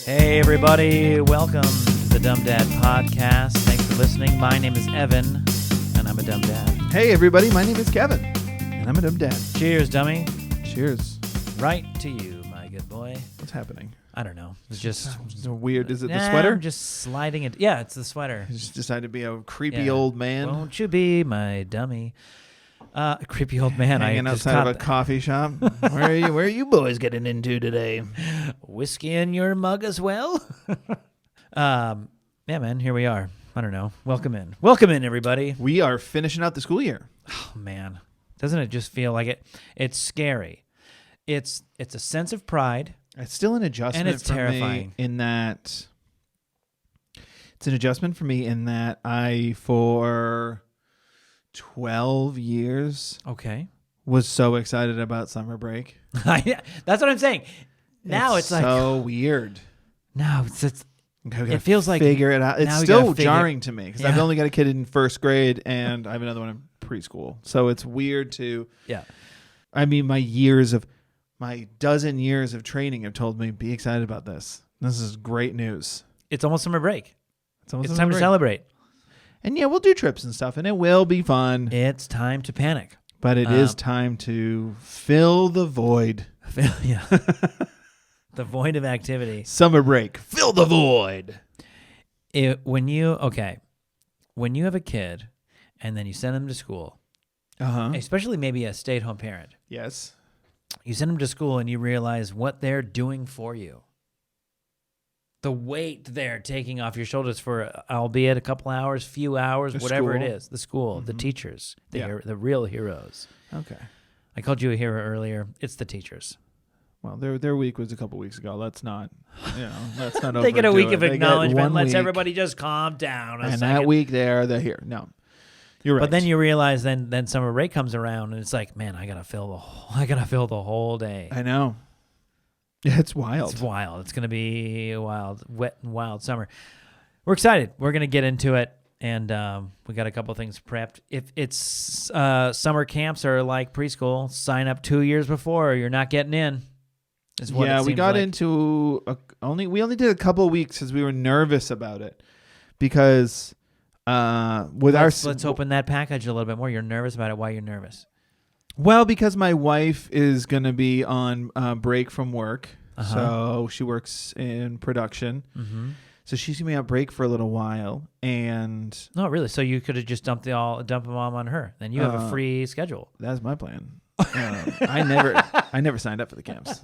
Hey everybody, welcome to the Dumb Dad Podcast. Thanks for listening. My name is Evan, and I'm a dumb dad. Hey everybody, my name is Kevin, and I'm a dumb dad. Cheers, dummy. Cheers. Right to you, my good boy. What's happening? I don't know. It's just So weird. Is it the sweater? I'm just sliding it. Yeah, it's the sweater. You just decided to be a creepy Yeah. old man Won't you be my dummy? Creepy old man. hanging I just outside of caught a coffee shop. Where are you boys getting into today? whiskey in your mug as well. Yeah, man. Here we are. I don't know. Welcome in. Welcome in, everybody. We are finishing out the school year. Oh, man, doesn't it just feel like it? It's scary. It's a sense of pride. It's still an adjustment And it's for terrifying. me in that it's an adjustment for me in that I, for 12 years, Okay. was so excited about summer break. That's what I'm saying. Now it's like so weird. now it's Okay, we gotta it feels like figure it out. It's now we still gotta figure- jarring to me because I've Yeah. only got a kid in first grade and I have another one in preschool. So it's weird to. yeah. I mean, my dozen years of training have told me be excited about this. This is great news. It's almost summer break. almost It's summer time to break. celebrate. And yeah, we'll do trips and stuff, and it will be fun. It's time to panic. But it is time to fill the void. Yeah. The void of activity. Summer break, fill the void. When you have a kid and then you send them to school, especially maybe a stay-at-home parent, Yes. you send them to school and you realize what they're doing for you. The weight they're taking off your shoulders for, albeit a couple hours, few hours, The whatever it school. is. The school, the teachers, Yeah. the real heroes. Okay. I called you a hero earlier. It's the teachers. Well, their week was a couple weeks ago. Let's not They get a overdo week it. of They get acknowledgement. one Lets week, everybody just calm down a and second. that week they're here. No, you're right. But then you realize then summer break comes around and it's like, man, I gotta fill the whole day. I know. Yeah, it's wild. It's wild. It's gonna be a wild, wet and wild summer. We're excited. We're gonna get into it, and we got a couple things prepped. If it's summer camps are like preschool, sign up 2 years before, or you're not getting in. Is what it Yeah, we seems got like. into we only did a couple weeks because we were nervous about it because Let's open that package a little bit more. You're nervous about it. Why you're nervous? Well, because my wife is going to be on break from work. Uh-huh. So she works in production. Mm-hmm. So she's going to be on break for a little while. And No, really. So you could have just dumped them all on her. Then you have a free schedule. that's my plan. I never signed up for the camps.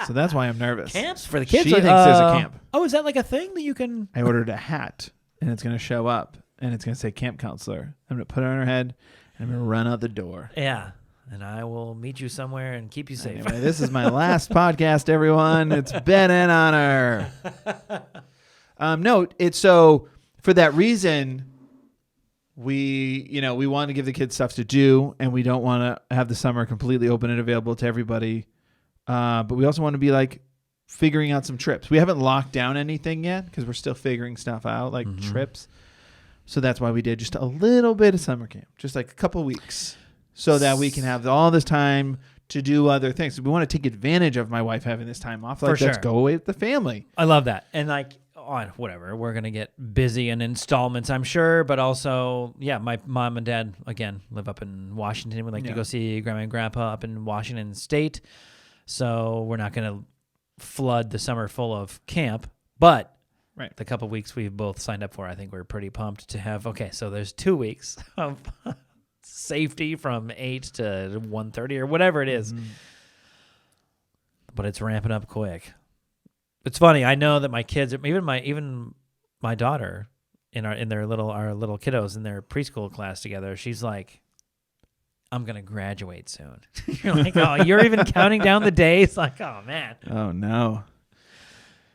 So that's why I'm nervous. Camps for the kids. She thinks there's a camp. Oh, is that like a thing that you can? I ordered a hat, and it's going to show up, and it's going to say camp counselor. I'm going to put it on her head, and I'm going to run out the door. Yeah. And I will meet you somewhere and keep you safe. Anyway, this is my last podcast, everyone. It's been an honor. No, it's so for that reason, we want to give the kids stuff to do, and we don't want to have the summer completely open and available to everybody. But we also want to be like figuring out some trips. We haven't locked down anything yet because we're still figuring stuff out, like trips. So that's why we did just a little bit of summer camp, just like a couple weeks, so that we can have all this time to do other things. We want to take advantage of my wife having this time off. Like, For let's sure. go away with the family. I love that. And like, whatever, we're going to get busy in installments, I'm sure. But also, yeah, my mom and dad, again, live up in Washington. We'd like to Yeah. go see grandma and grandpa up in Washington State. So we're not going to flood the summer full of camp. But Right. the couple weeks we've both signed up for, I think we're pretty pumped to have. Okay, so there's 2 weeks of safety from 8 to 1:30 or whatever it is. But it's ramping up quick. It's funny. I know that my kids, even my daughter, our little kiddos in their preschool class together, she's like, "I'm gonna graduate soon." You're like, "Oh, you're even counting down the days?" Like, "Oh man." Oh no.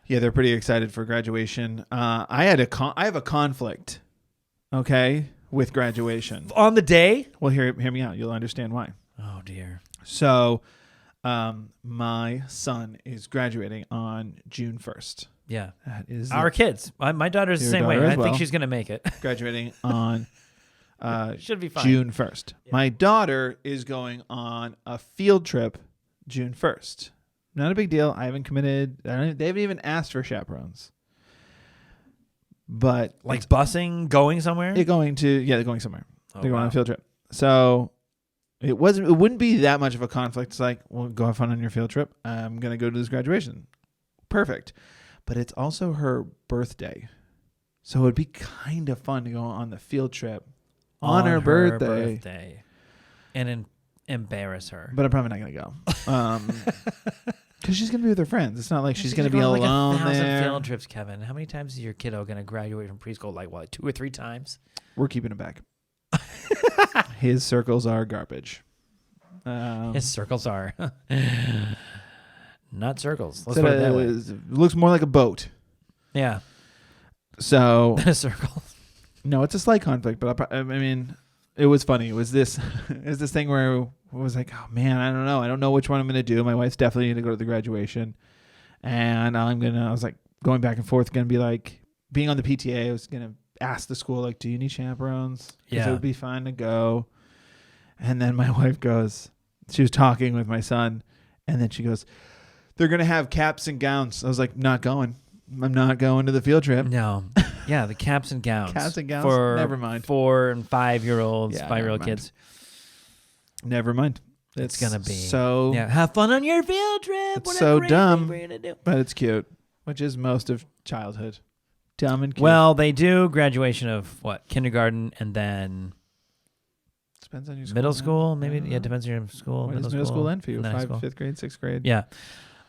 Yeah, they're pretty excited for graduation. I have a conflict. Okay, with graduation. On the day? Well, hear me out. You'll understand why. Oh dear. So, my son is graduating on June 1st. Yeah. That is Our kids. My daughter's the Your same way. daughter as I think well. she's gonna make it. graduating on Should be fine. June 1st. My daughter is going on a field trip June 1st. Not a big deal. I haven't committed. They haven't even asked for chaperones. But Like busing, going somewhere? they're going somewhere. Oh, They're going on wow. a field trip. So it wouldn't be that much of a conflict. It's like, well, go have fun on your field trip. I'm going to go to this graduation. Perfect. But it's also her birthday. So it'd be kind of fun to go on the field trip on her birthday. And embarrass her. But I'm probably not going to go. Because she's going to be with her friends. It's not like she's going to be going alone like 1,000 there. field trips, Kevin. How many times is your kiddo going to graduate from preschool? Like, what, 2 or 3 times? We're keeping it back. His circles are garbage. His circles are not circles. Let's so put it that way. it looks more like a boat. Yeah. So A circle. no, it's a slight conflict, but I mean, it was funny. It was this thing where it was like, oh man, I don't know which one I'm gonna do. My wife's definitely gonna go to the graduation, and I was like going back and forth, gonna be like being on the PTA. I was gonna ask the school like, do you need chaperones? Because Yeah. it would be fine to go. And then my wife goes, she was talking with my son, and then she goes, they're gonna have caps and gowns. I was like, not going. I'm not going to the field trip. No. Yeah, the caps and gowns. Caps and gowns? For Never mind. 4 and 5-year-olds, Yeah, 5-year-old never mind. kids. Never mind. It's gonna be so. Yeah, have fun on your field trip. It's What a so great dumb. thing we're gonna do. But it's cute, which is most of childhood. Dumb and cute. Well, they do graduation of what? Kindergarten and then depends on your school. middle man. school. Maybe I it depends on your school. When does middle school end for you? and then high 5th, school. 5th grade, 6th grade. Yeah.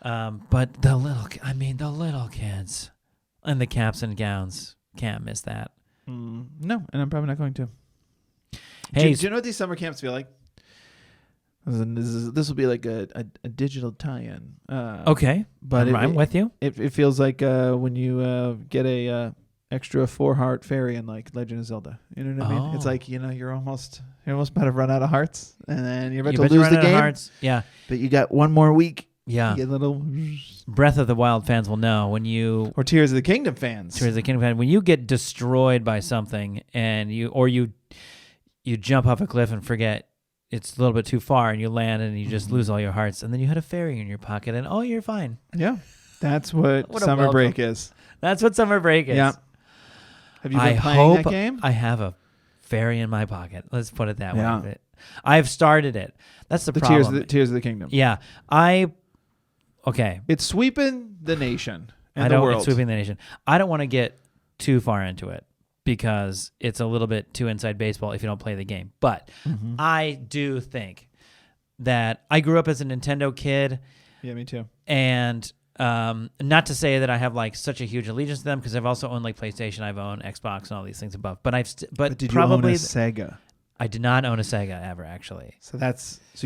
But the little kids and the caps and gowns, can't miss that. No, and I'm probably not going to. Hey, do you know what these summer camps feel like? This will be like a digital tie-in. okay, but I'm with you. It feels like when you get a extra 4-heart fairy in like Legend of Zelda. You know what I mean? It's Oh. like, you're almost about to run out of hearts, and then you're about You to bet you lose run the out of game. hearts. Yeah, But you got one more week. yeah. You get a little. Breath of the Wild fans will know when you Or Tears of the Kingdom fans. Tears of the Kingdom fan, when you get destroyed by something and you jump off a cliff and forget it's a little bit too far and you land and you just lose all your hearts and then you had a fairy in your pocket and oh, you're fine. Yeah, that's what, What a summer welcome. break is. That's what summer break is. Yeah. Have you I been playing that hope game? I have a fairy in my pocket. Let's put it that Yeah. way. I've started it. That's the the problem. Tears of the Kingdom. Yeah. Okay. It's sweeping the nation and I the don't world. it's sweeping the nation. I don't want to get too far into it because it's a little bit too inside baseball if you don't play the game. But Mm-hmm. I do think that I grew up as a Nintendo kid, Yeah, me too. and not to say that I have like such a huge allegiance to them because I've also owned like PlayStation, I've owned Xbox and all these things above. But But did probably you own a Sega? I did not own a Sega ever actually. So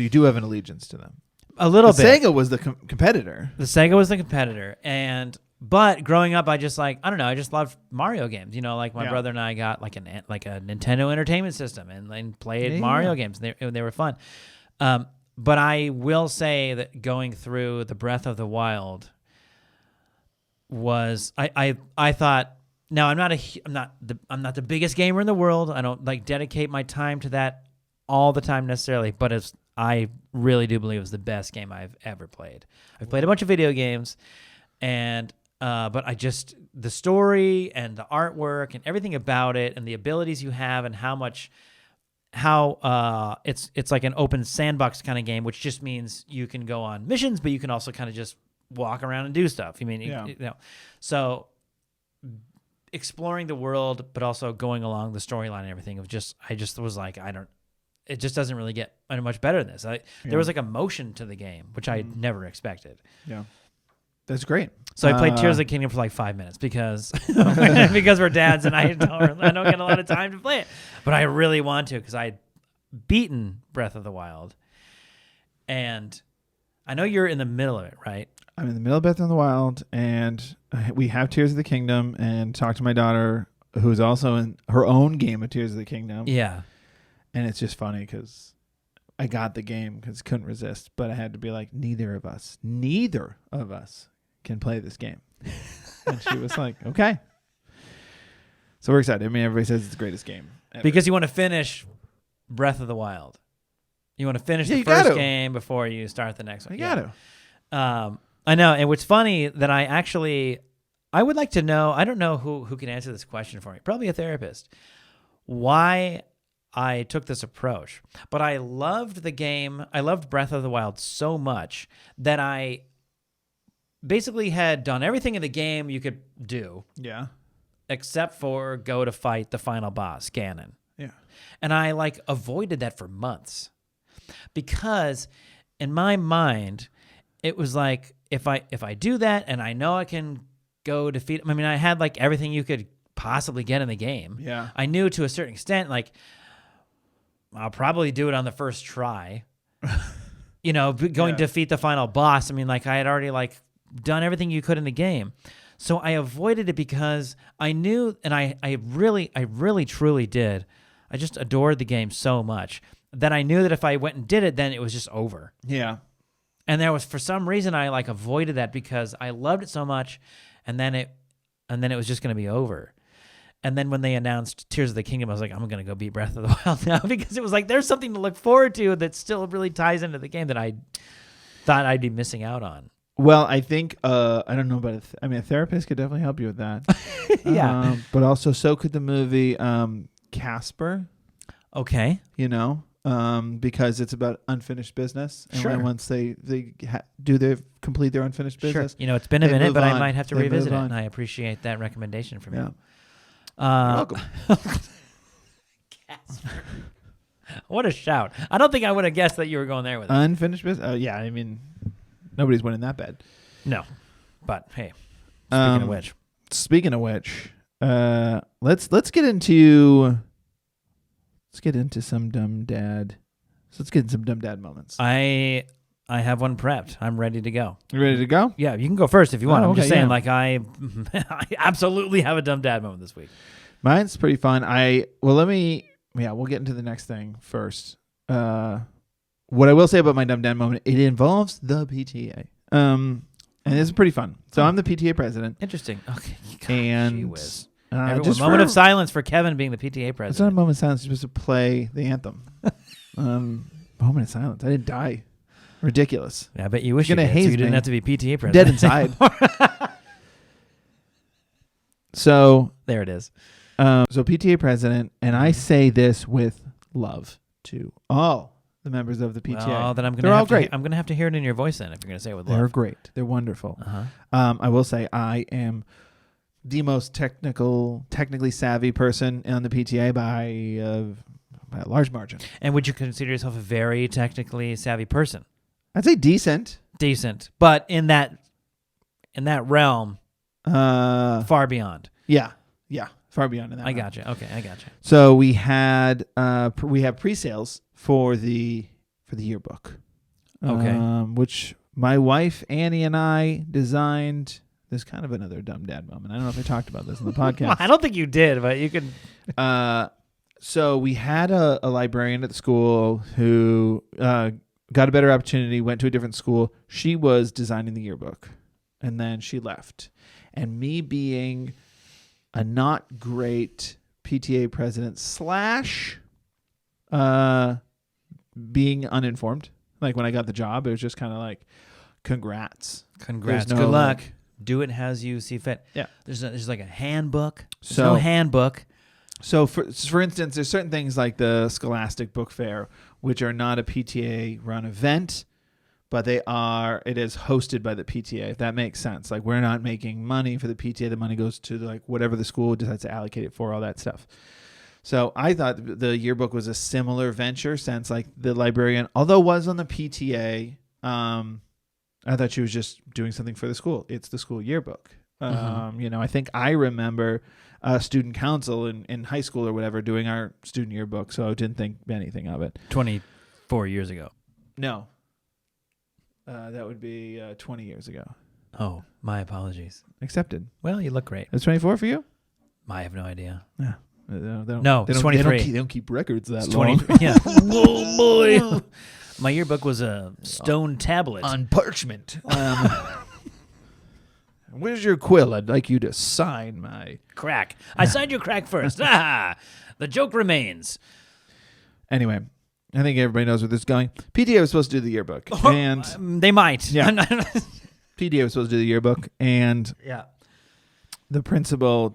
you do have an allegiance to them. A little The bit. Sega was the competitor. The Sega was the competitor, but growing up, I just I just loved Mario games. Like my Yeah. brother and I got like a Nintendo Entertainment System and played Yeah, Mario yeah. games. They were fun. But I will say that going through the Breath of the Wild was I thought. Now I'm not the biggest gamer in the world. I don't dedicate my time to that all the time necessarily, but I really do believe it was the best game I've ever played. I've played a bunch of video games, and but the story and the artwork and everything about it and the abilities you have and how it's like an open sandbox kind of game, which just means you can go on missions, but you can also kind of just walk around and do stuff. So exploring the world, but also going along the storyline and everything I just was like, it just doesn't really get much better than this. There was like emotion to the game, which I never expected. Yeah, that's great. So I played Tears of the Kingdom for like 5 minutes because we're dads and I don't get a lot of time to play it, but I really want to because I had beaten Breath of the Wild, and I know you're in the middle of it, right? I'm in the middle of Breath of the Wild, and we have Tears of the Kingdom, and talk to my daughter, who's also in her own game of Tears of the Kingdom. Yeah. And it's just funny because I got the game because couldn't resist, but I had to be like, neither of us can play this game. And she was like, okay. So we're excited. I mean, everybody says it's the greatest game ever. Because you want to finish Breath of the Wild. You want to finish Yeah, the you first gotta. game before you start the next one. You got to. I know. And what's funny that I would like to know, I don't know who can answer this question for me, probably a therapist, why I took this approach. But I loved the game. I loved Breath of the Wild so much that I basically had done everything in the game you could do. Yeah. Except for go to fight the final boss, Ganon. Yeah. And I avoided that for months because in my mind, it was like, if I do that and I know I can go defeat him, I mean, I had everything you could possibly get in the game. Yeah. I knew to a certain extent, I'll probably do it on the first try. Going to defeat the final boss. I mean, I had already done everything you could in the game. So I avoided it because I knew, and I really truly did. I just adored the game so much that I knew that if I went and did it, then it was just over. Yeah. And there was, for some reason, I avoided that because I loved it so much, and then it was just going to be over. And then when they announced Tears of the Kingdom, I was like, I'm going to go beat Breath of the Wild now because it was there's something to look forward to that still really ties into the game that I thought I'd be missing out on. Well, I think I don't know about a therapist could definitely help you with that. Yeah. But also, so could the movie Casper. Okay. Because it's about unfinished business. And Sure. once they complete their unfinished business. Sure. It's been a they minute, move but I on. might have to They revisit move it, on. and I appreciate that recommendation from Yeah. you. You're welcome. What a shout. I don't think I would have guessed that you were going there with it. Unfinished business. Oh yeah, I mean, nobody's winning that bad. No. But hey, speaking of Um, which. Speaking of which, let's get into some dumb dad. Let's get in some dumb dad moments. I have one prepped. I'm ready to go. You ready to go? Yeah, you can go first if you want. Oh, I'm just okay, saying, yeah. I absolutely have a dumb dad moment this week. Mine's pretty fun. We'll get into the next thing first. What I will say about my dumb dad moment, it involves the PTA. And it's pretty fun. So I'm the PTA president. Interesting. Okay. God, And gee whiz. Everyone, Just moment of silence for Kevin being the PTA It's not a president. moment of silence. You're supposed to play the anthem. Moment of silence. I didn't die. Ridiculous. Yeah, I bet you wish you You're did, gonna so haze you didn't me. have to be PTA president. Dead inside. So There it is. PTA president, and I say this with love to all the members of the PTA. Well, then They're all great. I'm gonna have to hear it in your voice then if you're gonna say it with They're love. great. They're wonderful. Uh-huh. I will say I am the most technically savvy person on the PTA by a large margin. And would you consider yourself a very technically savvy person? I'd say decent. Decent, but in that realm, far beyond. Yeah, far beyond that. I gotcha. Okay, I gotcha. So we have pre-sales for the yearbook. Okay. Which my wife Annie and I designed. There's kind of another dumb dad moment. I don't know if I talked about this in the podcast. I don't think you did, but you could. So we had a librarian at the school who got a better opportunity, went to a different school. She was designing the yearbook, and then she left. And me being a not great PTA president / being uninformed, like when I got the job, it was just kind of like, congrats. Congrats. There's no, Good luck. Do it as you see fit. Yeah. There's like a handbook. There's So- no handbook. So for instance, there's certain things like the Scholastic Book Fair, which are not a PTA run event, but it is hosted by the PTA, if that makes sense. Like, we're not making money for the PTA. The money goes to whatever the school decides to allocate it for, all that stuff. So I thought the yearbook was a similar venture, since the librarian, although was on the PTA, I thought she was just doing something for the school. It's the school yearbook. I think I remember student council in high school or whatever doing our student yearbook, so I didn't think anything of it. 24 years ago. No. That would be 20 years ago. Oh, my apologies. Accepted. Well, you look great. It's 24 for you? I have no idea. Yeah. No, it's 23. They don't keep records that It's long. 20. Yeah. Whoa, boy. My yearbook was a stone tablet. On parchment. Where's your quill? I'd like you to sign my... Crack. I signed your crack first. Ah, the joke remains. Anyway, I think everybody knows where this is going. PTA was supposed to do the yearbook. And They might. Yeah. PTA was supposed to do the yearbook, and Yeah. the principal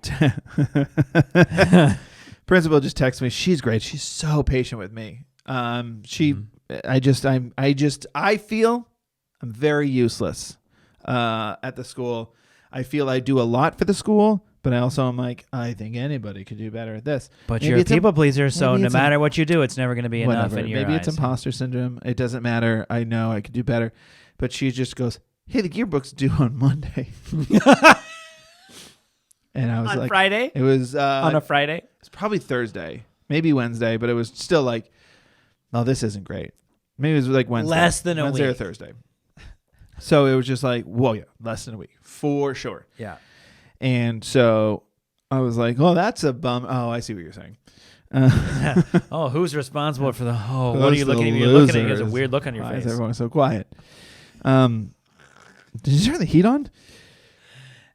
principal just texted me. She's great. She's so patient with me. I feel I'm very useless at the school. I feel I do a lot for the school, but I also am like, I think anybody could do better at this. But Maybe you're a it's people pleaser, so maybe no it's matter what you do, it's never going to be enough whatever. in your Maybe eyes. it's imposter syndrome. It doesn't matter. I know I could do better. But she just goes, hey, the yearbook's due on Monday. And I was on like, Friday? it was On a Friday? it's probably Thursday, maybe Wednesday, but it was still like, no, this isn't great. Maybe it was like Wednesday. Less than a Wednesday or week. Thursday. So it was just like, whoa, yeah, less than a week for sure. Yeah. And so I was like, oh, that's a bum. Oh, I see what you're saying. Oh, who's responsible for the? Oh, what are Those you the looking at? You're looking at me. There's a losers. weird look on your Why face. is everyone so quiet? Did you turn the heat on?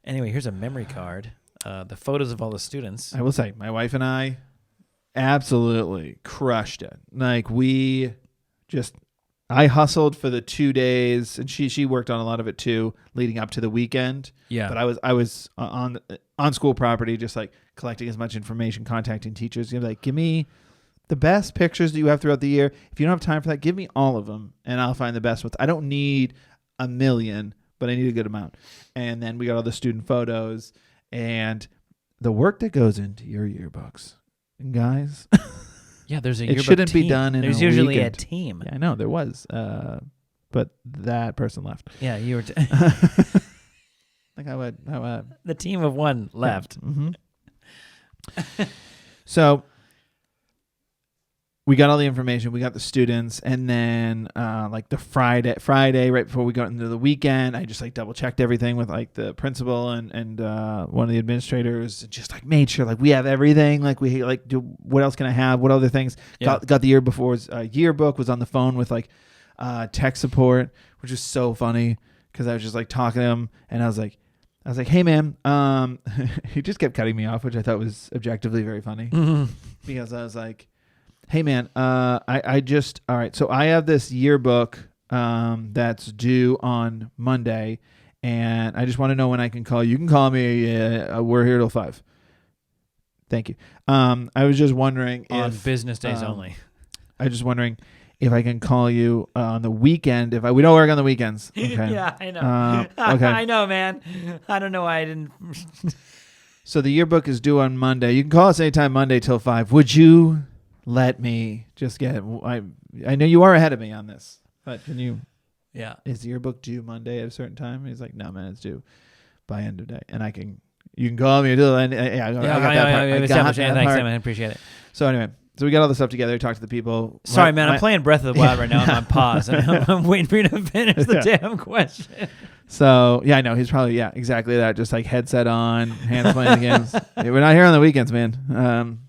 Anyway, here's a memory card. The photos of all the students. I will say, my wife and I absolutely crushed it. Like I hustled for the 2 days, and she worked on a lot of it too, leading up to the weekend. Yeah. But I was on school property, just like collecting as much information, contacting teachers. You know, like, give me the best pictures that you have throughout the year. If you don't have time for that, give me all of them, and I'll find the best ones. I don't need a million, but I need a good amount. And then we got all the student photos and the work that goes into your yearbooks, guys. Yeah, there's a It yearbook shouldn't be team. done in There's a usually weekend. a team. Yeah, I know there was, but that person left. Yeah, you were. Like how The team of one left. Mm-hmm. So we got all the information. We got the students, and then like the Friday right before we got into the weekend, I just like double checked everything with like the principal and one of the administrators, and just like made sure like we have everything. Like we like do what else can I have? What other things? Yeah. Got the year before's yearbook. Was on the phone with like tech support, which is so funny because I was just like talking to him, and I was like, hey man, he just kept cutting me off, which I thought was objectively very funny because I was like, hey man, I just, all right. So I have this yearbook, that's due on Monday, and I just want to know when I can call you. You can call me. We're here till 5. Thank you. I was just wondering On if business days only. I was just wondering if I can call you on the weekend. We don't work on the weekends. Okay. Yeah, I know. Okay. I know, man. I don't know why I didn't. So the yearbook is due on Monday. You can call us anytime Monday till 5. Would you let me just get it? I know you are ahead of me on this, but can you? Yeah. Is the yearbook due Monday at a certain time? He's like, no, man, it's due by end of day, and you can call me. I got that part. I got that Thanks, part. man. I appreciate it. So anyway, so we got all the stuff together. Talked to the people. Sorry, man. I'm playing Breath of the Wild right now. I'm on pause. I'm waiting for you to finish the Yeah. damn question. So yeah, I know he's probably exactly that. Just like headset on, hands playing the games. Hey, we're not here on the weekends, man.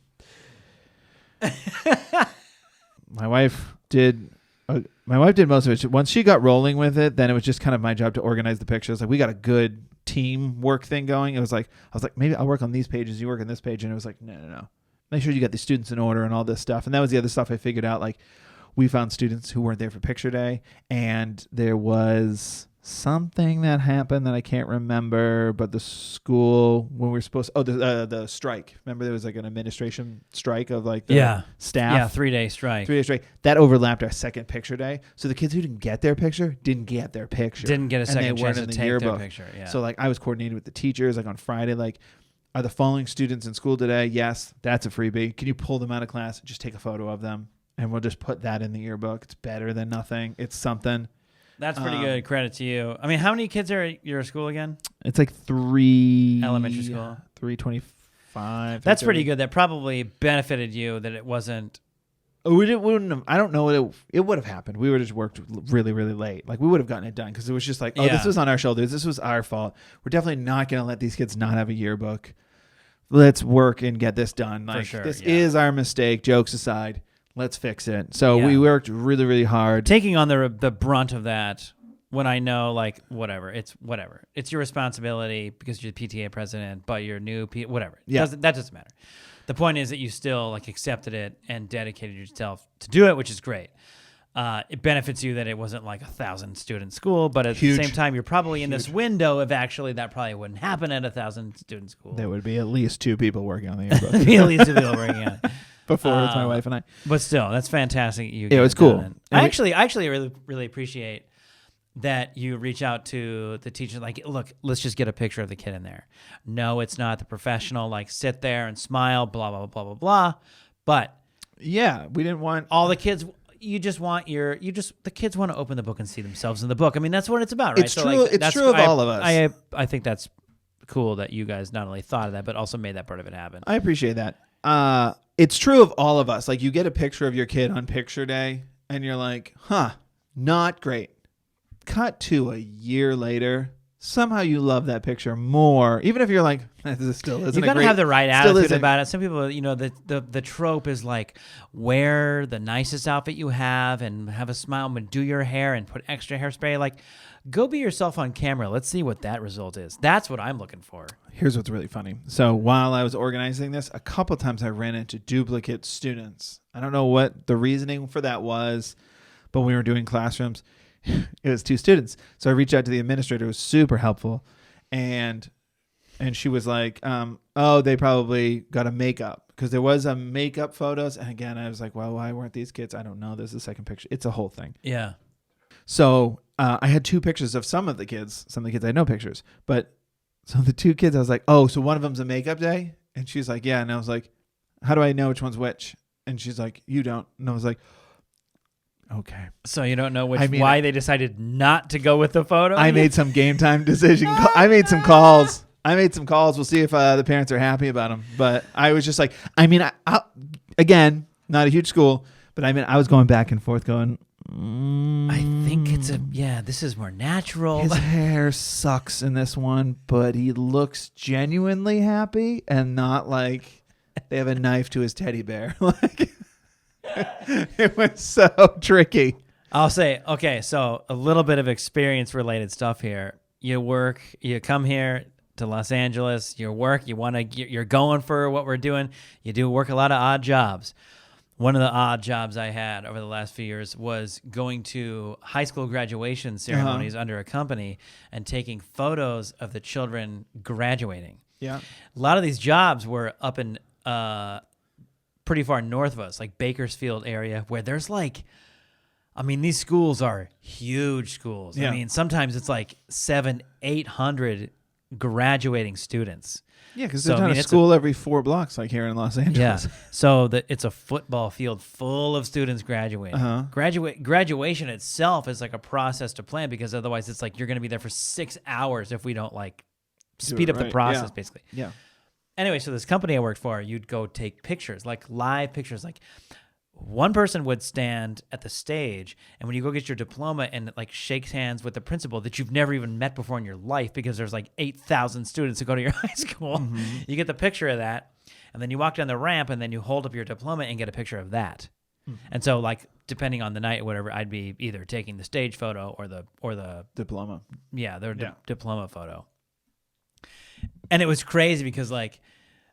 My wife did most of it. Once she got rolling with it, then it was just kind of my job to organize the pictures. Like we got a good teamwork thing going. It was like I was like, maybe I'll work on these pages, you work on this page, and it was like, no. Make sure you got the students in order and all this stuff. And that was the other stuff I figured out. Like we found students who weren't there for picture day, and there was something that happened that I can't remember, but the school when we were supposed the strike. Remember there was like an administration strike of like the staff. Yeah, 3-day strike. 3 days straight. That overlapped our second picture day. So the kids who didn't get their picture didn't get their picture. Didn't get a And second they chance weren't to in the take their yearbook. picture. Yeah. So like I was coordinating with the teachers like on Friday, like, are the following students in school today? Yes, that's a freebie. Can you pull them out of class and just take a photo of them? And we'll just put that in the yearbook. It's better than nothing. It's something. That's pretty good. Credit to you. I mean, how many kids are at your school again? It's like 3 Elementary school. 325. That's pretty good. That probably benefited you that it wasn't. Wouldn't have, I don't know. It would have happened. We would have just worked really, really late. Like we would have gotten it done because it was just like, this was on our shoulders. This was our fault. We're definitely not going to let these kids not have a yearbook. Let's work and get this done. Like, For sure, this yeah. is our mistake. Jokes aside, let's fix it. So Yeah. we worked really, really hard. Taking on the brunt of that when I know, like, whatever. It's your responsibility because you're the PTA president, but you're new, whatever. Yeah. That doesn't matter. The point is that you still, like, accepted it and dedicated yourself to do it, which is great. it benefits you that it wasn't like 1,000 student school, but at Huge. the same time, you're probably in this window of actually that probably wouldn't happen at 1,000 student school. There would be at least 2 people working on the yearbook Be at least a little working on it. before it's my wife and I. But still, that's fantastic. You Yeah, get it's it done. cool. And And I we- actually really appreciate that you reach out to the teacher. Like, look, let's just get a picture of the kid in there. No, it's not the professional. Like, sit there and smile. Blah blah blah blah blah. But Yeah, we didn't want. all the kids. The kids want to open the book and see themselves in the book. I mean, that's what it's about, right? It's true- it's that's- true of all of us. I think that's cool that you guys not only thought of that, but also made that part of it happen. I appreciate that. It's true of all of us. Like, you get a picture of your kid on picture day, and you're like, huh, not great. Cut to a year later. Somehow you love that picture more, even if you're like, this still isn't. You gotta have the right still attitude isn't- about it. Some people, the trope is like, wear the nicest outfit you have and have a smile and do your hair and put extra hairspray. Like, go be yourself on camera. Let's see what that result is. That's what I'm looking for. Here's what's really funny. So while I was organizing this, a couple times I ran into duplicate students. I don't know what the reasoning for that was, but when we were doing classrooms, it was 2 students. So I reached out to the administrator, who was super helpful, and she was like, oh, they probably got a makeup, because there was a makeup photos. And again, I was like, well, why weren't these kids? I don't know. There's a second picture. It's a whole thing. Yeah. So I had 2 pictures of some of the kids. Some of the kids I had no pictures, but so the 2 kids, I was like, oh, so one of them's a makeup day? And she's like, yeah. And I was like, how do I know which one's which? And she's like, you don't. And I was like, okay. So you don't know I mean, why they decided not to go with the photo? I made some game time decision. I made some calls. We'll see if the parents are happy about them. But I was just like, again, not a huge school, but I was going back and forth going, I think this is more natural. his hair sucks in this one, but he looks genuinely happy and not like they have a knife to his teddy bear. Like, it was so tricky. I'll say, okay, so a little bit of experience related stuff here. You come here to Los Angeles, you're going for what we're doing. You do work a lot of odd jobs. One of the odd jobs I had over the last few years was going to high school graduation ceremonies under a company and taking photos of the children graduating. Yeah. A lot of these jobs were up in pretty far north of us, like Bakersfield area, where there's these schools are huge schools. Yeah. I mean, sometimes it's like 700-800 graduating students. Yeah, because So, there's I not mean, a it's school every 4 blocks like here in Los Yeah. Angeles. So it's a football field full of students graduating. Uh-huh. Graduation itself is like a process to plan, because otherwise it's like you're going to be there for 6 hours if we don't speed up the right. process, Yeah. basically. Yeah. Anyway, so this company I worked for, you'd go take pictures, like live pictures. Like, one person would stand at the stage, and when you go get your diploma and shakes hands with the principal that you've never even met before in your life, because there's 8,000 students who go to your high school, you get the picture of that, and then you walk down the ramp, and then you hold up your diploma and get a picture of that. And so, depending on the night or whatever, I'd be either taking the stage photo or the Diploma. diploma photo. And it was crazy because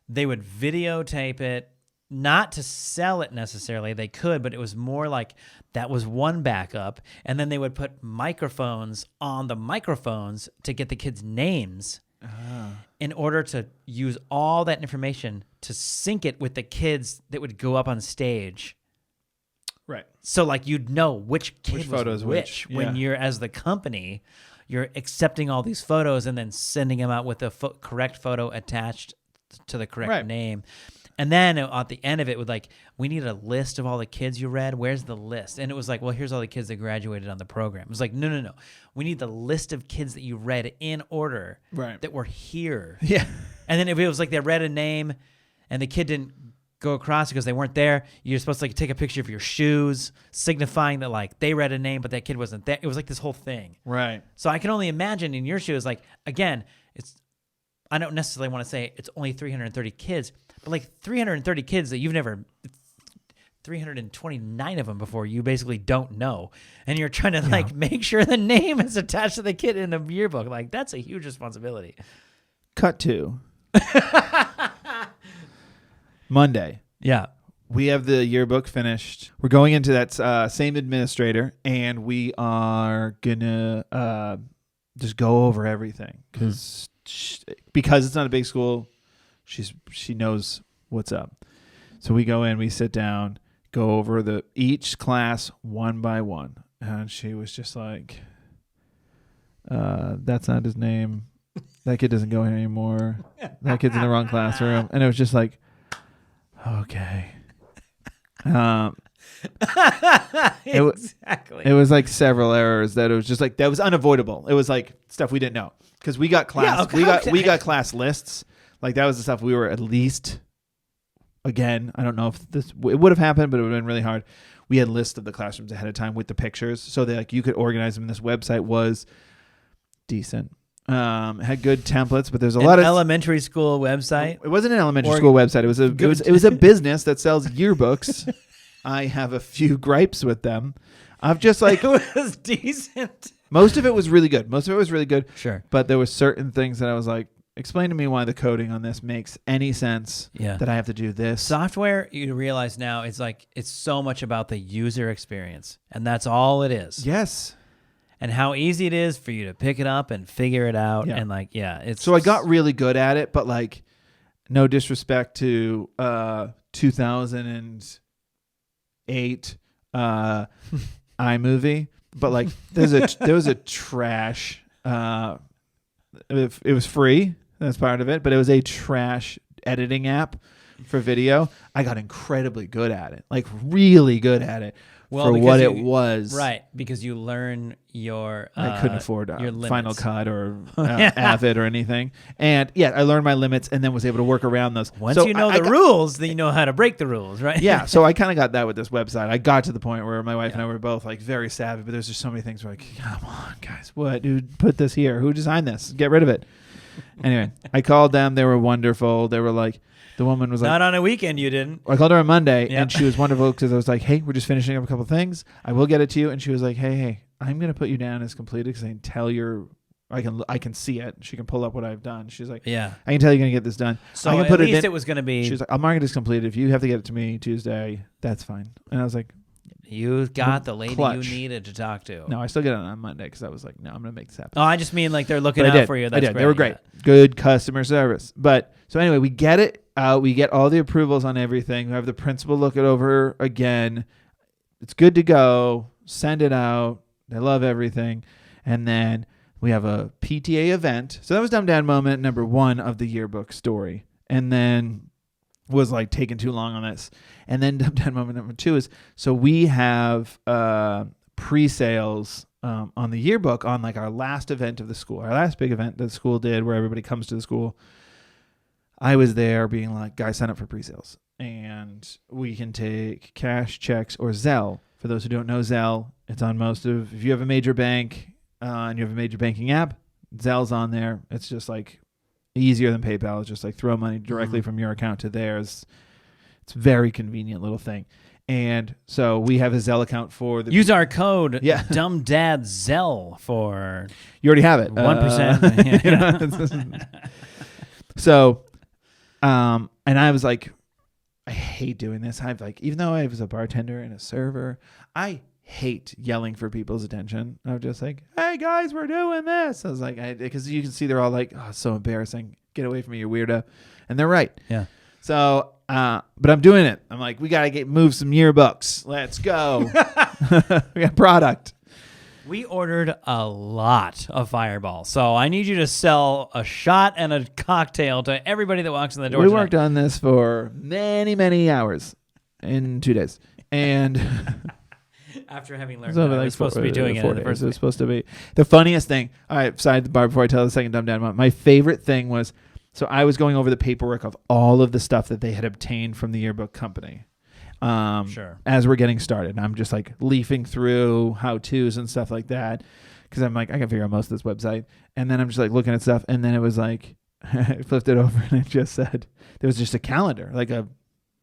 they would videotape it, not to sell it necessarily. They could, but it was more like that was one backup. And then they would put microphones on the microphones to get the kids' names in order to use all that information to sync it with the kids that would go up on stage. Right. So you'd know which kid Which was photo is which which, when yeah. you're, as the company, you're accepting all these photos and then sending them out with the correct photo attached to the correct Right. name. And then at the end of it, we need a list of all the kids you read. Where's the list? And it was well, here's all the kids that graduated on the program. It was no. We need the list of kids that you read in order Right. that were here. Yeah. And then if it was they read a name and the kid didn't go across because they weren't there, you're supposed to take a picture of your shoes, signifying that they read a name, but that kid wasn't there. It was this whole thing. Right. So I can only imagine in your shoes, again, I don't necessarily want to say it's only 330 kids, but 330 kids that you've never, 329 of them before you basically don't know. And you're trying to make sure the name is attached to the kid in the yearbook. That's a huge responsibility. Cut to Monday. Yeah. we have the yearbook finished. We're going into that same administrator, and we are gonna just go over everything because it's not a big school. She knows what's up. So we go in, we sit down, go over each class one by one, and she was just like, "That's not his name. That kid doesn't go here anymore. That kid's in the wrong classroom." And it was just like, okay. Exactly. It was like several errors that it was just like that was unavoidable. It was like stuff we didn't know because we got class we got class lists. Like that was the stuff we were at least. Again, I don't know if it would have happened, but it would have been really hard. We had lists of the classrooms ahead of time with the pictures, so that like you could organize them. And this website was decent. It had good templates, but there's a lot of elementary school website. It wasn't an elementary school website. It was a business that sells yearbooks. I have a few gripes with them. I've just like it was decent. Most of it was really good. Sure. But there were certain things that I was like, explain to me why the coding on this makes any sense. Yeah. That I have to do this. Software, you realize now, it's so much about the user experience, and that's all it is. Yes. And how easy it is for you to pick it up and figure it out. Yeah. And it's so I got really good at it, but like no disrespect to 2008 iMovie, but like there was a trash it was free, that's part of it, but it was a trash editing app for video. I got incredibly good at it, like really good at it. For what it was. Right, because you learn your... I couldn't afford your Final Cut or Avid or anything. And yeah, I learned my limits and then was able to work around those. Once you know the rules, then you know how to break the rules, right? Yeah, so I kind of got that with this website. I got to the point where my wife and I were both like very savvy, but there's just so many things where like, come on, guys, what? Dude, put this here. Who designed this? Get rid of it. Anyway, I called them. They were wonderful. They were like... The woman was like... Not on a weekend, you didn't. I called her on Monday, and she was wonderful because I was like, hey, we're just finishing up a couple things. I will get it to you. And she was like, hey, I'm going to put you down as completed because I can tell I can see it. She can pull up what I've done. She's like, yeah, I can tell you're going to get this done. So I can at put least it in. It was going to be... She was like, I'll mark it as completed. If you have to get it to me Tuesday, that's fine. And I was like... You got the lady clutch. you needed to talk to. No, I still get it on Monday because I was like, no, I'm going to make this happen. Oh, I just mean like they're looking out for you. That's I did. Great. They were great. Yeah. Good customer service. But so anyway, we get it out. We get all the approvals on everything. We have the principal look it over again. It's good to go. Send it out. They love everything. And then we have a PTA event. So that was Dumb Dad moment number 1 of the yearbook story. And then was like taking too long on this. And then Dumb Dad moment number 2 is, so we have pre-sales on the yearbook on like our last event of the school, our last big event that the school did where everybody comes to the school. I was there being like, guys, sign up for pre-sales. And we can take cash, checks, or Zelle. For those who don't know Zelle, it's on most of, if you have a major bank and you have a major banking app, Zelle's on there. It's just like easier than PayPal. It's just like throw money directly from your account to theirs. It's a very convenient little thing. And so we have a Zelle account for the... Use our code Dumb Dad Zelle for... You already have it. 1%. So, and I was like, I hate doing this. I've like, even though I was a bartender and a server, I hate yelling for people's attention. I was just like, hey guys, we're doing this. I was like, because you can see they're all like, oh, it's so embarrassing. Get away from me, you weirdo. And they're right. Yeah. So, but I'm doing it. I'm like, we got to move some yearbooks. Let's go. We got product. We ordered a lot of Fireball. So I need you to sell a shot and a cocktail to everybody that walks in the door. We worked on this for many, many hours in 2 days. And after having learned that I was supposed to be doing it in the first place. It was supposed to be. The funniest thing, all right, side the bar before I tell the second Dumb Dad moment, my favorite thing was, so I was going over the paperwork of all of the stuff that they had obtained from the yearbook company. Sure. As we're getting started. I'm just like leafing through how-tos and stuff like that because I'm like, I can figure out most of this website. And then I'm just like looking at stuff. And then it was like, I flipped it over and it just said, there was just a calendar, like a,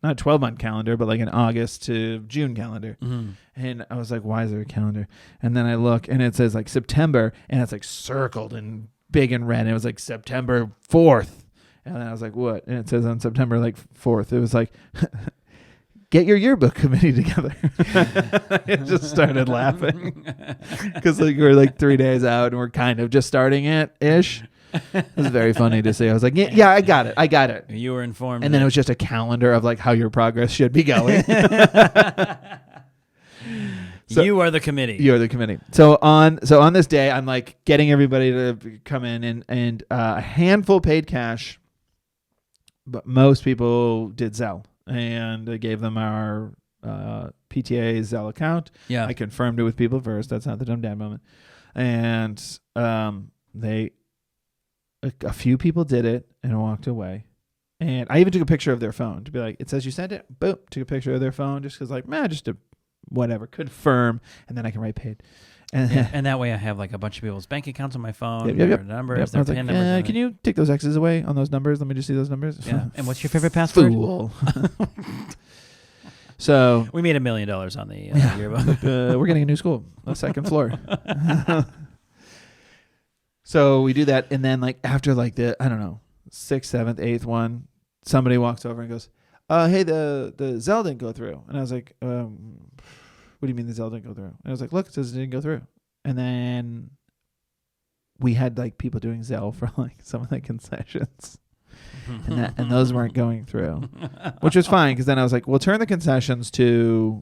not a 12-month calendar, but like an August to June calendar. Mm-hmm. And I was like, why is there a calendar? And then I look and it says like September and it's like circled and big and red. And it was like September 4th. And then I was like, what? And it says on September like 4th. It was like... get your yearbook committee together. I just started laughing because like we're like 3 days out and we're kind of just starting it ish. It was very funny to see. I was like, yeah, I got it. You were informed. And then it was just a calendar of like how your progress should be going. So, you are the committee. You're the committee. So on this day, I'm like getting everybody to come in and a handful paid cash, but most people did Zelle, and I gave them our PTA Zelle account. Yeah. I confirmed it with people first. That's not the dumb dad moment. And a few people did it and walked away. And I even took a picture of their phone to be like, it says you sent it. Boom. Took a picture of their phone just because like, just to whatever, confirm. And then I can write paid. And that way I have like a bunch of people's bank accounts on my phone, Yep. their numbers, their I was PIN like, numbers. can you take those X's away on those numbers? Let me just see those numbers. Yeah. And what's your favorite password? Fool. So we made $1 million on the yearbook. we're getting a new school, a second floor. So we do that, and then like after like the 6th, 7th, 8th one, somebody walks over and goes, "Hey, the Zelle didn't go through." And I was like, "What do you mean the Zelle didn't go through?" And I was like, "Look, it says it didn't go through." And then we had like people doing Zelle for like some of the concessions, and those weren't going through, which was fine because then I was like, "Well, turn the concessions to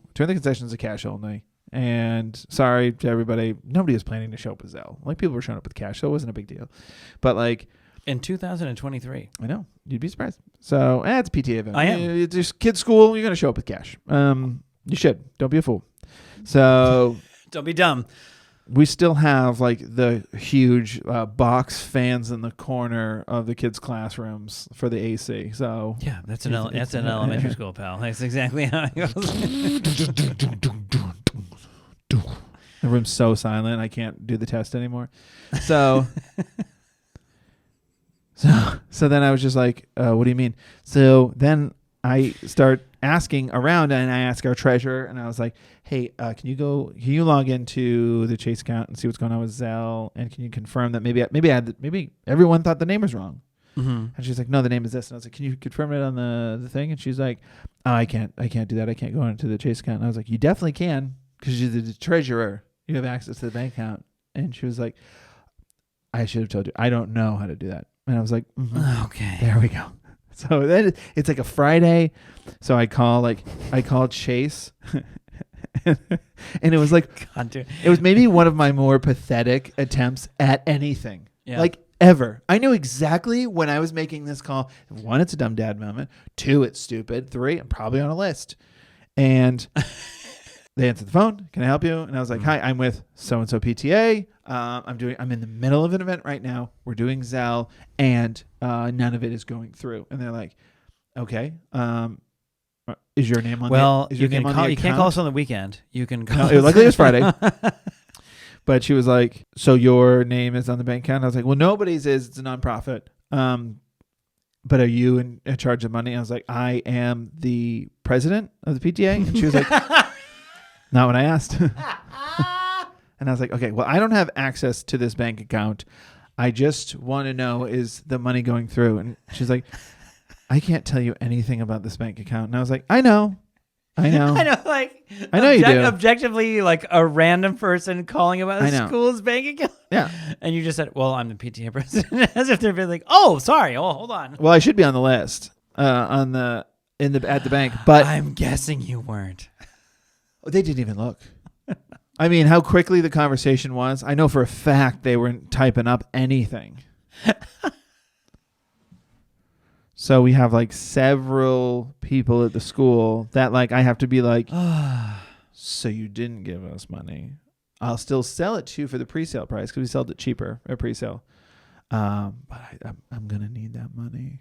cash only." And sorry to everybody, nobody was planning to show up with Zelle. Like people were showing up with cash, so it wasn't a big deal. But like in 2023, I know you'd be surprised. So it's a PTA event. I am. It's just kids' school. You're gonna show up with cash. You should. Don't be a fool. So don't be dumb. we still have like the huge box fans in the corner of the kids' classrooms for the AC. So yeah, that's an elementary school, pal. That's exactly how it goes. The room's so silent, I can't do the test anymore. So, so then I was just like, "What do you mean?" So then I start asking around, and I ask our treasurer, and I was like, "Hey, can you log into the Chase account and see what's going on with Zelle, and can you confirm that maybe everyone thought the name was wrong?" Mm-hmm. And she's like, "No, the name is this." And I was like, "Can you confirm it on the thing?" And she's like, "Oh, I can't do that. I can't go into the Chase account." And I was like, "You definitely can, because you're the treasurer. You have access to the bank account." And she was like, "I should have told you. I don't know how to do that." And I was like, "Okay, there we go." So then it's like a Friday. So I called Chase, and it was like, God, dude. it was maybe one of my more pathetic attempts at anything, Yeah. Ever. I knew exactly when I was making this call. 1, it's a dumb dad moment. 2, it's stupid. 3, I'm probably on a list. And they answered the phone. "Can I help you?" And I was like, "Hi, I'm with so-and-so PTA. I'm in the middle of an event right now. We're doing Zelle, and none of it is going through." And they're like, "Okay. Is your name on you can call. You can't call us on the weekend. You can call. No, luckily it was Friday." But she was like, "So your name is on the bank account?" I was like, "Well, nobody's is. It's a nonprofit. But are you in charge of money?" I was like, "I am the president of the PTA." And she was like, "Not what I asked." And I was like, "Okay, well, I don't have access to this bank account. I just want to know, is the money going through?" And she's like, "I can't tell you anything about this bank account." And I was like, I know. I know, you do. Objectively, like a random person calling about I a know. school's bank account. Yeah. And you just said, "Well, I'm the PTA president," as if they're being like, "Oh, sorry. Oh, hold on." Well, I should be on the list at the bank, but I'm guessing you weren't. they didn't even look. I mean, how quickly the conversation was. I know for a fact they weren't typing up anything. So we have like several people at the school that like I have to be like, "So you didn't give us money. I'll still sell it to you for the pre-sale price because we sold it cheaper at pre-sale. But I'm going to need that money."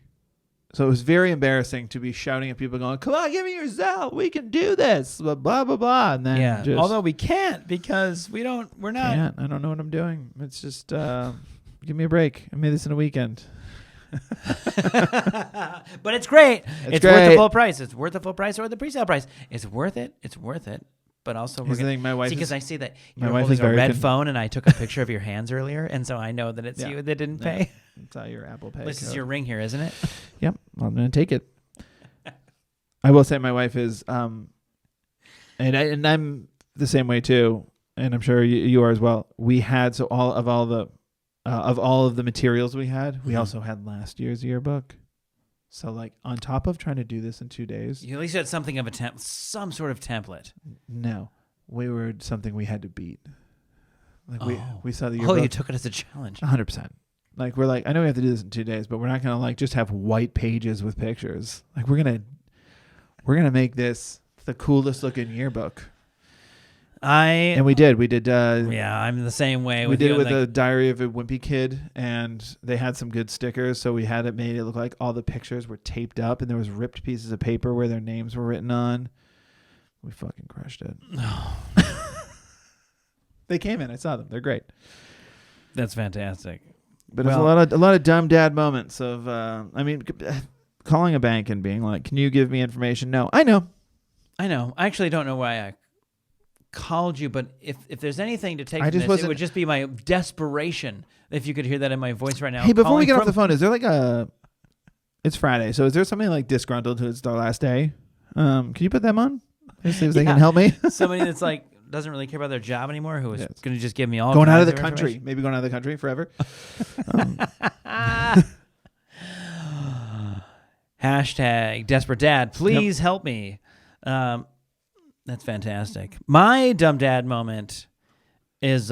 So it was very embarrassing to be shouting at people going, "Come on, give me your Zelle. We can do this. Blah, blah, blah, blah." And then Yeah. just, Although we can't because we're not. I don't know what I'm doing. It's just, give me a break. I made this in a weekend. But it's great. It's worth great. the full price. It's worth the full price or the pre-sale price. It's worth it. It's worth it. But also, Here's the thing, my wife because is- I see that my you're wife holding is a very red phone, and I took a picture of your hands earlier, and so I know that it's Yeah. you that didn't Yeah. pay. It's your Apple Pay. This is code. your ring here, isn't it? Yep, I'm going to take it. I will say my wife is, and I'm the same way too, and I'm sure you are as well. We had all of the materials we had, we also had last year's yearbook. So like on top of trying to do this in 2 days, You at least had something of some sort of template. no, we were something we had to beat. Like we saw the Oh, yearbook. you took it as a challenge. 100%. Like we're like, I know we have to do this in 2 days, but we're not gonna like just have white pages with pictures. Like we're gonna make this the coolest looking yearbook. And we did. Yeah, I'm the same way. We with did you, it with like, the Diary of a Wimpy Kid, and they had some good stickers, so we had it made it look like all the pictures were taped up, and there was ripped pieces of paper where their names were written on. We fucking crushed it. They came in. I saw them. They're great. That's fantastic. But there's a lot of dumb dad moments of, calling a bank and being like, "Can you give me information?" No, I know. I actually don't know why I called you, but if there's anything to take I from just this, it wasn't- would just be my desperation. If you could hear that in my voice right now. Hey, before we calling get off from- the phone, is there like it's Friday, so is there something like disgruntled who it's their last day? Can you put them on? See if they can help me. somebody that's like doesn't really care about their job anymore, who is Yes. going to just give me all Going out of kinds the country. information. Maybe going out of the country forever. Hashtag desperate dad. Please help me. That's fantastic. My dumb dad moment is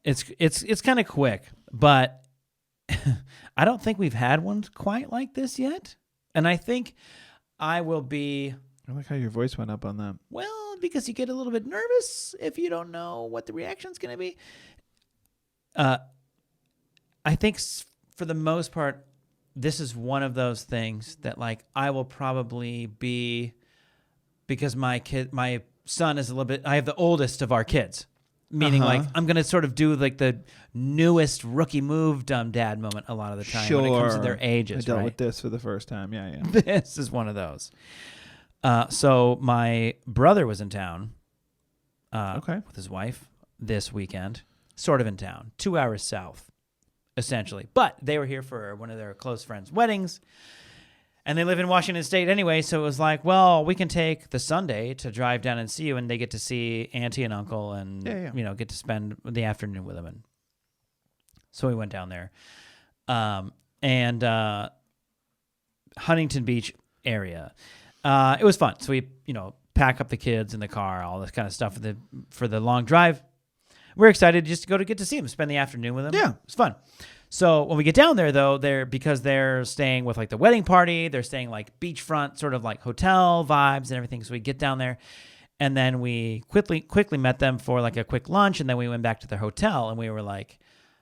it's kind of quick, but I don't think we've had one quite like this yet. And I think I will be, I like how your voice went up on that. well, because you get a little bit nervous if you don't know what the reaction's going to be. I think for the most part, this is one of those things that like I will probably be, because my son is a little bit, I have the oldest of our kids, meaning like I'm going to sort of do like the newest rookie move dumb dad moment a lot of the time when it comes to their ages. I dealt right? with this for the first time. Yeah. This is one of those. So my brother was in town with his wife this weekend, sort of in town, 2 hours south, essentially. But they were here for one of their close friends' weddings, and they live in Washington State anyway, so it was like, well, we can take the Sunday to drive down and see you, and they get to see auntie and uncle and, get to spend the afternoon with them. And so we went down there. And Huntington Beach area. It was fun. So we, pack up the kids in the car, all this kind of stuff for the long drive. We're excited just to get to see them, spend the afternoon with them. Yeah. It's fun. So when we get down there, though, because they're staying with like the wedding party, they're staying like beachfront, sort of like hotel vibes and everything. So we get down there, and then we quickly met them for like a quick lunch, and then we went back to their hotel, and we were like,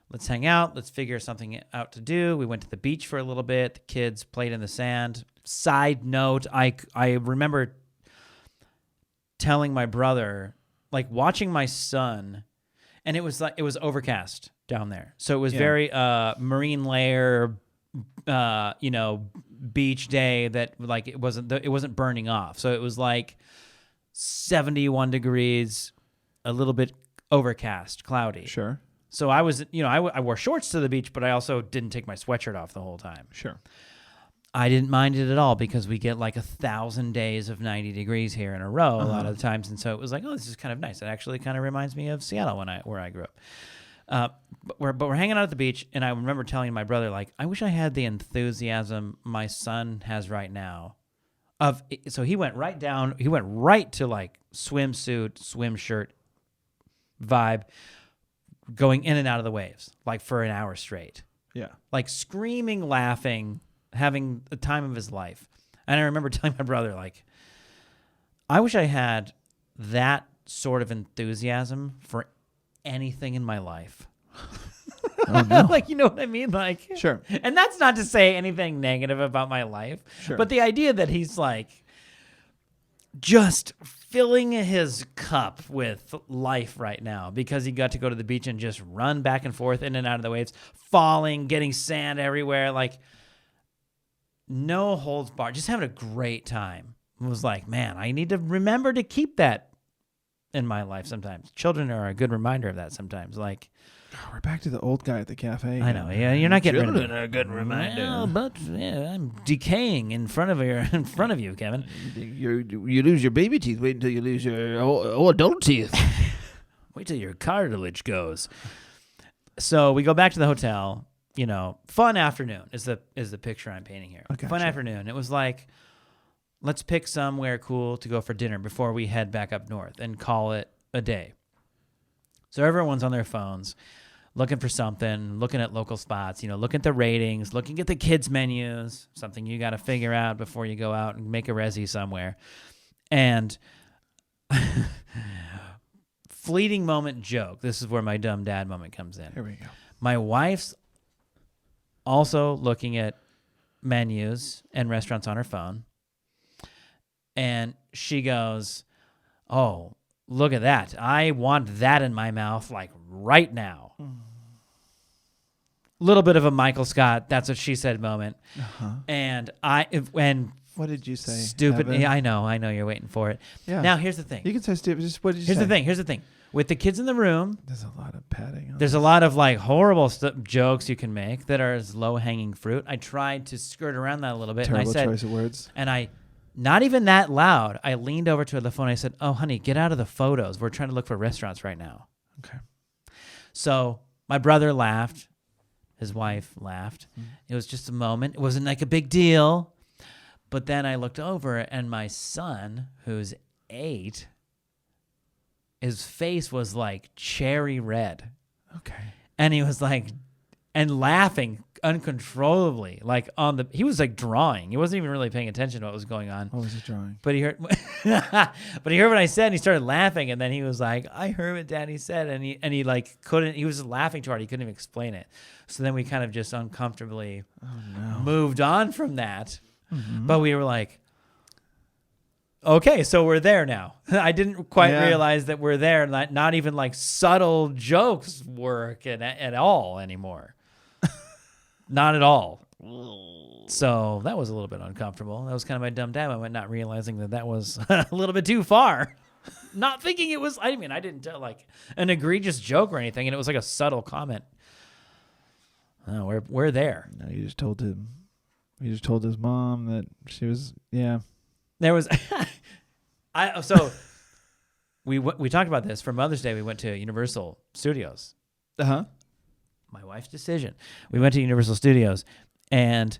let's hang out, let's figure something out to do. We went to the beach for a little bit. The kids played in the sand. Side note, I remember telling my brother, like watching my son, and it was overcast down there. So it was very marine layer, beach day that like it wasn't burning off. So it was like 71 degrees, a little bit overcast, cloudy. Sure. So I was, I wore shorts to the beach, but I also didn't take my sweatshirt off the whole time. Sure. I didn't mind it at all because we get like 1,000 days of 90 degrees here in a row a lot of the times. And so it was like, oh, this is kind of nice. It actually kind of reminds me of Seattle where I grew up. But we're hanging out at the beach, and I remember telling my brother, like, I wish I had the enthusiasm my son has right now. So he went right to like swimsuit, swim shirt vibe, going in and out of the waves, like for an hour straight. Yeah. Like screaming, laughing, having the time of his life. And I remember telling my brother, like, I wish I had that sort of enthusiasm for anything in my life. Oh, no. Like, you know what I mean? Like, Sure. And that's not to say anything negative about my life. Sure. But the idea that he's like just filling his cup with life right now because he got to go to the beach and just run back and forth in and out of the waves, falling, getting sand everywhere, like no holds barred, just having a great time. It was like, man, I need to remember to keep that in my life sometimes. Children are a good reminder of that sometimes. Like, We're back to the old guy at the cafe. I know, yeah, you're not getting rid of Children me. are a good reminder. Well, but yeah, I'm decaying in front of you, Kevin. You lose your baby teeth. Wait until you lose your adult teeth. Wait till your cartilage goes. So we go back to the hotel. You know, fun afternoon is the picture I'm painting here. Okay, Fun sure. afternoon. It was like, let's pick somewhere cool to go for dinner before we head back up north and call it a day. So everyone's on their phones, looking for something, looking at local spots, you know, looking at the ratings, looking at the kids' menus, something you got to figure out before you go out and make a resi somewhere. And fleeting moment joke. This is where my dumb dad moment comes in. Here we go. My wife's also looking at menus and restaurants on her phone. And she goes, "Oh, look at that. I want that in my mouth like right now." Little bit of a Michael Scott, that's what she said moment. Uh-huh. And What did you say? stupid. Evan? Yeah, I know you're waiting for it. Yeah. Now, here's the thing. You can say stupid. Just what did you Here's say? the thing. With the kids in the room, There's a lot of padding. On there's a lot of like horrible jokes you can make that are as low hanging fruit. I tried to skirt around that a little bit. terrible and I said, choice of words. and I, not even that loud, I leaned over to the phone. I said, "Oh, honey, get out of the photos. We're trying to look for restaurants right now." Okay. So my brother laughed. His wife laughed. It was just a moment. It wasn't like a big deal. But then I looked over and my son, who's 8, his face was like cherry red. Okay. And he was like, and laughing uncontrollably, like he was like drawing. He wasn't even really paying attention to what was going on. What was he drawing? But he heard, but he heard what I said, and he started laughing. And then he was like, "I heard what Daddy said," and he like couldn't. He was laughing too hard. He couldn't even explain it. So then we kind of just uncomfortably moved on from that. Mm-hmm. But we were like, okay, so we're there now. I didn't quite realize that we're there. Not even like subtle jokes work at all anymore. Not at all. So that was a little bit uncomfortable. That was kind of my dumb dad moment, not realizing that was a little bit too far. Not thinking it was, I didn't tell like an egregious joke or anything, and it was like a subtle comment. Oh, we're there. No, you just told him. You just told his mom that she was. Yeah. There was, we talked about this for Mother's Day. We went to Universal Studios. Uh-huh. My wife's decision. We went to Universal Studios, and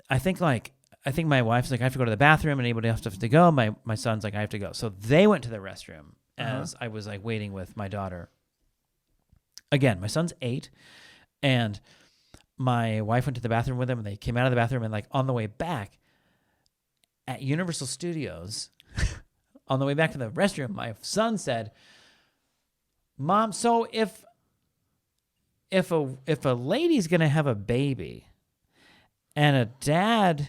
I think my wife's like, "I have to go to the bathroom," and anybody else has to go. My son's like, "I have to go." So they went to the restroom as I was like waiting with my daughter. Again, my son's 8, and my wife went to the bathroom with him, and they came out of the bathroom, and like on the way back at Universal Studios, on the way back to the restroom, my son said, "Mom, so if a lady's gonna have a baby and a dad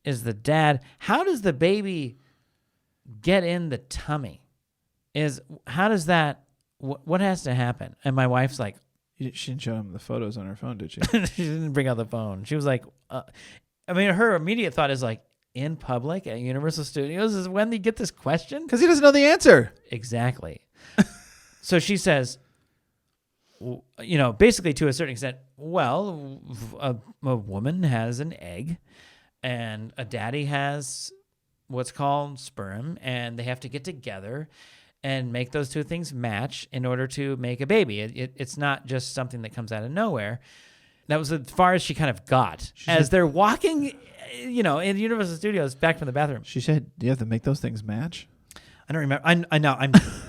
is the dad, how does the baby get in the tummy? How does that, what has to happen?" And my wife's like, She didn't show him the photos on her phone, did she? she didn't bring out the phone. She was like, her immediate thought is like, in public at Universal Studios is when they get this question? Because he doesn't know the answer. Exactly. So she says, basically to a certain extent, well, a woman has an egg and a daddy has what's called sperm, and they have to get together and make those two things match in order to make a baby. It's not just something that comes out of nowhere. That was as far as she kind of got. As they're walking, in Universal Studios back from the bathroom. She said, "Do you have to make those things match?" I don't remember. I know.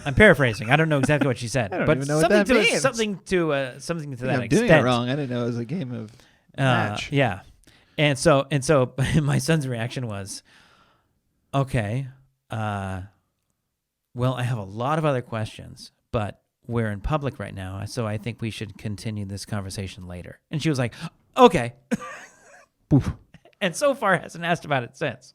I'm paraphrasing. I don't know exactly what she said. I don't but even know what that means. Something to that I'm extent. doing it wrong. I didn't know it was a game of match. Yeah. And so my son's reaction was, okay, well, I have a lot of other questions, but we're in public right now, so I think we should continue this conversation later. And she was like, okay. Oof. And so far hasn't asked about it since.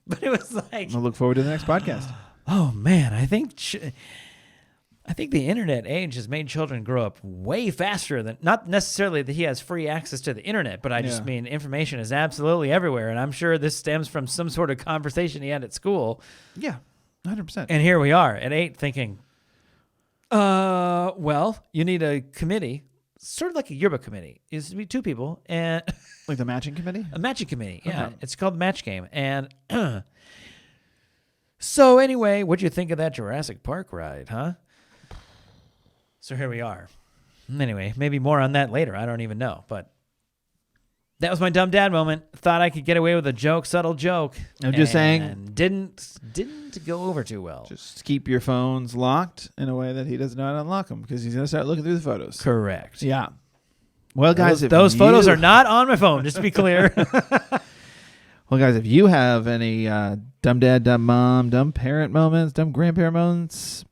But it was like, I'll look forward to the next podcast. oh man, I think the internet age has made children grow up way faster than, not necessarily that he has free access to the internet, but I just mean information is absolutely everywhere. And I'm sure this stems from some sort of conversation he had at school. Yeah. 100%. And here we are at 8 thinking, well, you need a committee, sort of like a yearbook committee. It used to be 2 people and Like the matching committee? a matching committee. Yeah, Okay. it's called the Match Game. And so anyway, what'd you think of that Jurassic Park ride, huh? So here we are. Anyway, maybe more on that later. I don't even know, but that was my dumb dad moment. Thought I could get away with a joke, subtle joke. I'm just saying. And didn't go over too well. Just keep your phones locked in a way that he doesn't know how to unlock them because he's going to start looking through the photos. Correct. Yeah. Well, guys, those photos are not on my phone, just to be clear. Well, guys, if you have any dumb dad, dumb mom, dumb parent moments, dumb grandparent moments,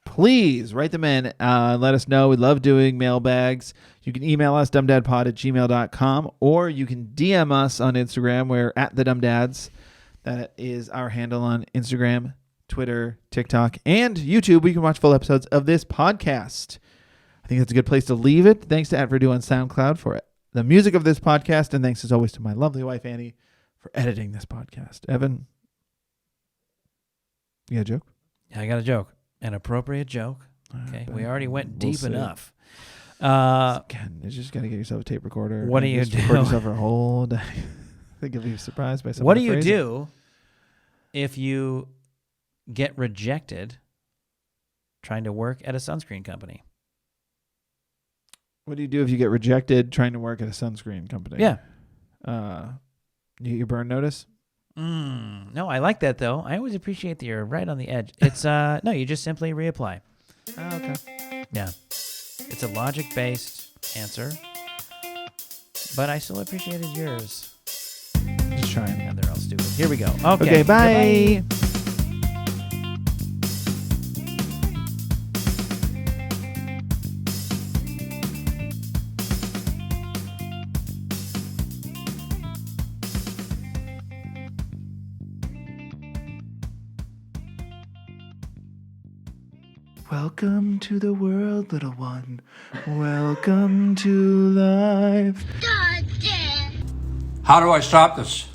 please write them in. Let us know. We love doing mailbags. You can email us, dumbdadpod@gmail.com, or you can DM us on Instagram. We're at the Dumb Dads. That is our handle on Instagram, Twitter, TikTok, and YouTube. We can watch full episodes of this podcast. I think that's a good place to leave it. Thanks to Adverdu on SoundCloud for the music of this podcast, and thanks as always to my lovely wife, Annie, for editing this podcast. Evan, you got a joke? I got a joke. An appropriate joke. Okay, we already went We'll deep see. enough. Again, you just got to get yourself a tape recorder. What do and you just do? Record yourself for a whole day. I think you'll be surprised by some What of do the you phrasing. do if you get rejected trying to work at a sunscreen company? What do you do if you get rejected trying to work at a sunscreen company? Yeah. You get your burn notice? No, I like that though. I always appreciate that you're right on the edge. It's no, you just simply reapply. Oh, okay. Yeah. It's a logic-based answer, but I still appreciated yours. Just trying. Yeah, they're all stupid. Here we go. Okay. Okay, bye. Welcome to the world, little one. Welcome to life. How do I stop this?